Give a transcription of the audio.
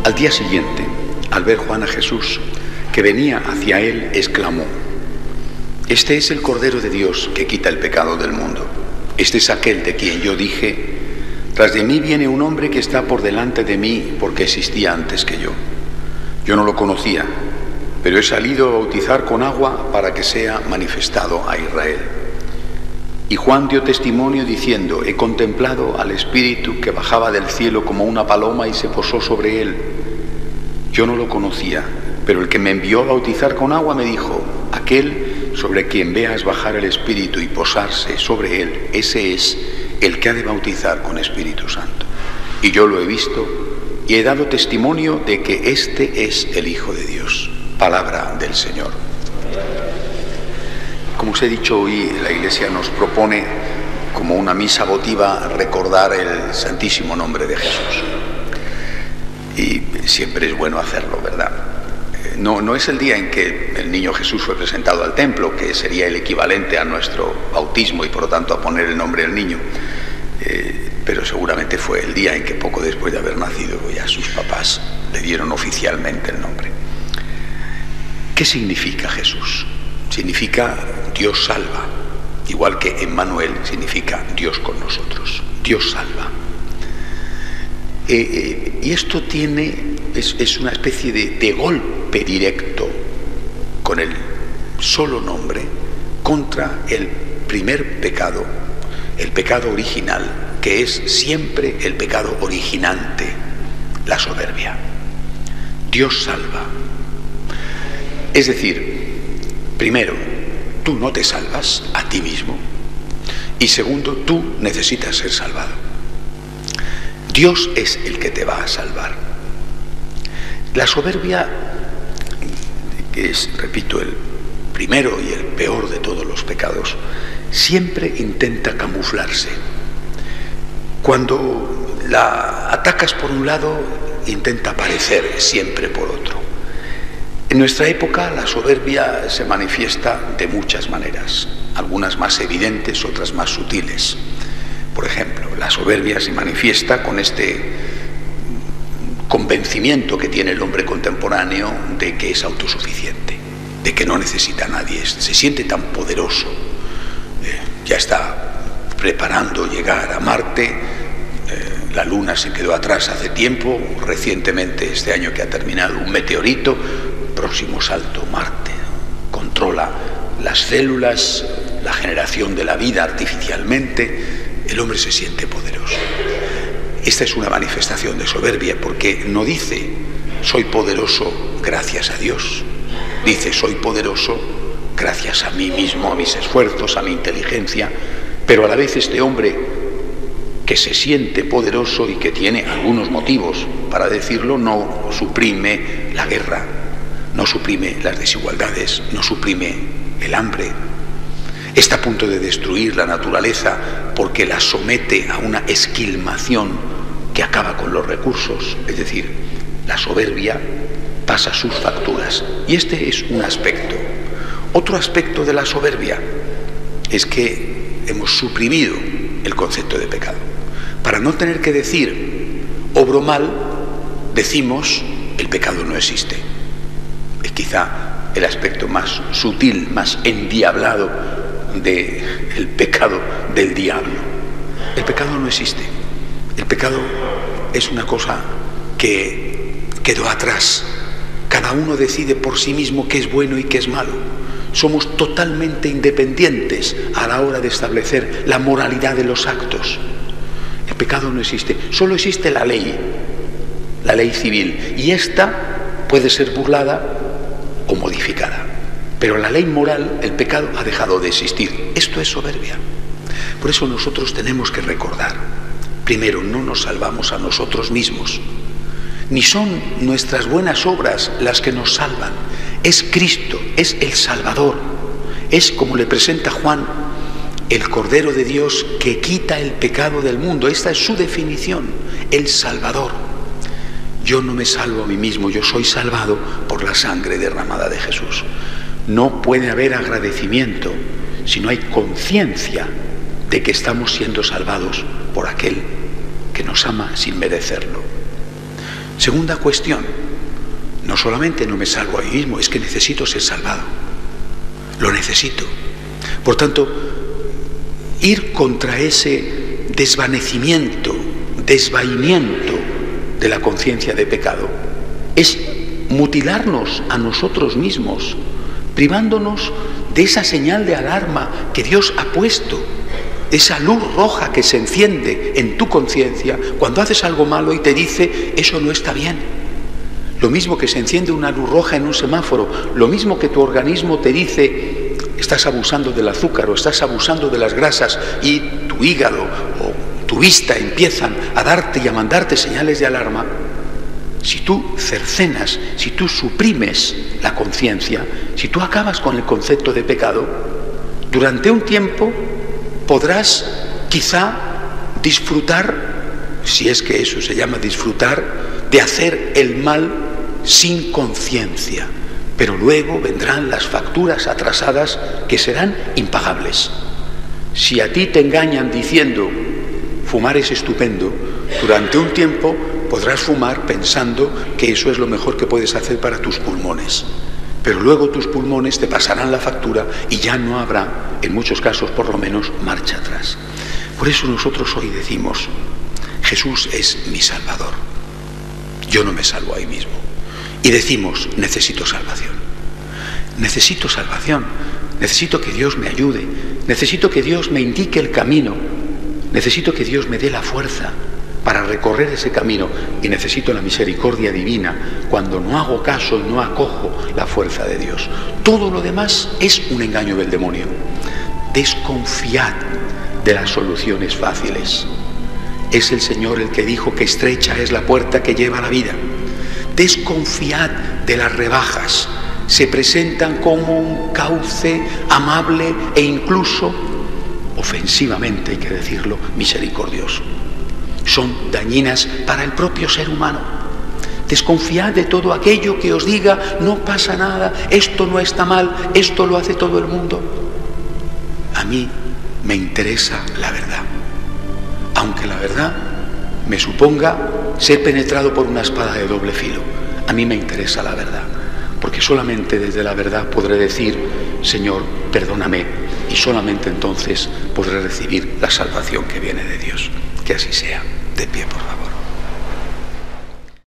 Al día siguiente, al ver Juan a Jesús, que venía hacia él, exclamó: «Este es el Cordero de Dios que quita el pecado del mundo. Este es aquel de quien yo dije: tras de mí viene un hombre que está por delante de mí porque existía antes que yo. Yo no lo conocía, pero he salido a bautizar con agua para que sea manifestado a Israel». Y Juan dio testimonio diciendo: «He contemplado al Espíritu que bajaba del cielo como una paloma y se posó sobre él. Yo no lo conocía, pero el que me envió a bautizar con agua me dijo: aquel sobre quien veas bajar el Espíritu y posarse sobre él, ese es el que ha de bautizar con Espíritu Santo. Y yo lo he visto y he dado testimonio de que este es el Hijo de Dios». Palabra del Señor. Como os he dicho, hoy la Iglesia nos propone, como una misa votiva, recordar el santísimo nombre de Jesús. Y siempre es bueno hacerlo, ¿verdad? No es el día en que el niño Jesús fue presentado al templo, que sería el equivalente a nuestro bautismo y por lo tanto a poner el nombre del niño, pero seguramente fue el día en que poco después de haber nacido ya sus papás le dieron oficialmente el nombre. ¿Qué significa Jesús? Significa Dios salva, igual que Emmanuel significa Dios con nosotros. Dios salva. Y esto es una especie de golpe directo con el solo nombre contra el primer pecado, el pecado original, que es siempre el pecado originante, la soberbia. Dios salva. Es decir, primero, tú no te salvas a ti mismo, y segundo, tú necesitas ser salvado. Dios es el que te va a salvar. La soberbia, que es, repito, el primero y el peor de todos los pecados, siempre intenta camuflarse. Cuando la atacas por un lado, intenta aparecer siempre por otro. En nuestra época la soberbia se manifiesta de muchas maneras, algunas más evidentes, otras más sutiles. Por ejemplo, la soberbia se manifiesta con este convencimiento que tiene el hombre contemporáneo de que es autosuficiente, de que no necesita a nadie, se siente tan poderoso, ya está preparando llegar a Marte, la Luna se quedó atrás hace tiempo, recientemente este año que ha terminado un meteorito, próximo salto Marte, ¿no? Controla las células, la generación de la vida artificialmente, el hombre se siente poderoso. Esta es una manifestación de soberbia porque no dice soy poderoso gracias a Dios, dice soy poderoso gracias a mí mismo, a mis esfuerzos, a mi inteligencia, pero a la vez este hombre que se siente poderoso y que tiene algunos motivos para decirlo, no suprime la guerra, no suprime las desigualdades, no suprime el hambre. Está a punto de destruir la naturaleza porque la somete a una esquilmación que acaba con los recursos. Es decir, la soberbia pasa sus facturas. Y este es un aspecto. Otro aspecto de la soberbia es que hemos suprimido el concepto de pecado. Para no tener que decir obro mal, decimos el pecado no existe. Es quizá el aspecto más sutil, más endiablado del pecado del diablo. El pecado no existe. El pecado es una cosa que quedó atrás. Cada uno decide por sí mismo qué es bueno y qué es malo. Somos totalmente independientes a la hora de establecer la moralidad de los actos. El pecado no existe. Solo existe la ley civil. Y esta puede ser burlada o modificada. Pero la ley moral, el pecado, ha dejado de existir. Esto es soberbia. Por eso nosotros tenemos que recordar, primero, no nos salvamos a nosotros mismos, ni son nuestras buenas obras las que nos salvan. Es Cristo, es el Salvador. Es, como le presenta Juan, el Cordero de Dios que quita el pecado del mundo. Esta es su definición, el Salvador. Yo no me salvo a mí mismo, yo soy salvado por la sangre derramada de Jesús. No puede haber agradecimiento si no hay conciencia de que estamos siendo salvados por aquel que nos ama sin merecerlo. Segunda cuestión, no solamente no me salvo a mí mismo, es que necesito ser salvado. Lo necesito. Por tanto, ir contra ese desvanecimiento, desvaimiento de la conciencia de pecado es mutilarnos a nosotros mismos, privándonos de esa señal de alarma que Dios ha puesto, esa luz roja que se enciende en tu conciencia cuando haces algo malo y te dice, eso no está bien. Lo mismo que se enciende una luz roja en un semáforo, lo mismo que tu organismo te dice, estás abusando del azúcar o estás abusando de las grasas, y tu hígado o tu vista empiezan a darte y a mandarte señales de alarma. Si tú cercenas, si tú suprimes la conciencia, si tú acabas con el concepto de pecado, durante un tiempo podrás quizá disfrutar, si es que eso se llama disfrutar, de hacer el mal sin conciencia, pero luego vendrán las facturas atrasadas que serán impagables. Si a ti te engañan diciendo fumar es estupendo, durante un tiempo podrás fumar pensando que eso es lo mejor que puedes hacer para tus pulmones, pero luego tus pulmones te pasarán la factura y ya no habrá, en muchos casos por lo menos, marcha atrás. Por eso nosotros hoy decimos, Jesús es mi Salvador, yo no me salvo a mí mismo. Y decimos, necesito salvación, necesito que Dios me ayude, necesito que Dios me indique el camino, necesito que Dios me dé la fuerza para recorrer ese camino, y necesito la misericordia divina cuando no hago caso y no acojo la fuerza de Dios. Todo lo demás es un engaño del demonio. Desconfiad de las soluciones fáciles. Es el Señor el que dijo que estrecha es la puerta que lleva a la vida. Desconfiad de las rebajas. Se presentan como un cauce amable e incluso, ofensivamente hay que decirlo, misericordioso. Son dañinas para el propio ser humano. Desconfiad de todo aquello que os diga, no pasa nada, esto no está mal, esto lo hace todo el mundo. A mí me interesa la verdad, aunque la verdad me suponga ser penetrado por una espada de doble filo. A mí me interesa la verdad, porque solamente desde la verdad podré decir, Señor, perdóname, y solamente entonces podré recibir la salvación que viene de Dios. Que así sea. De pie, por favor.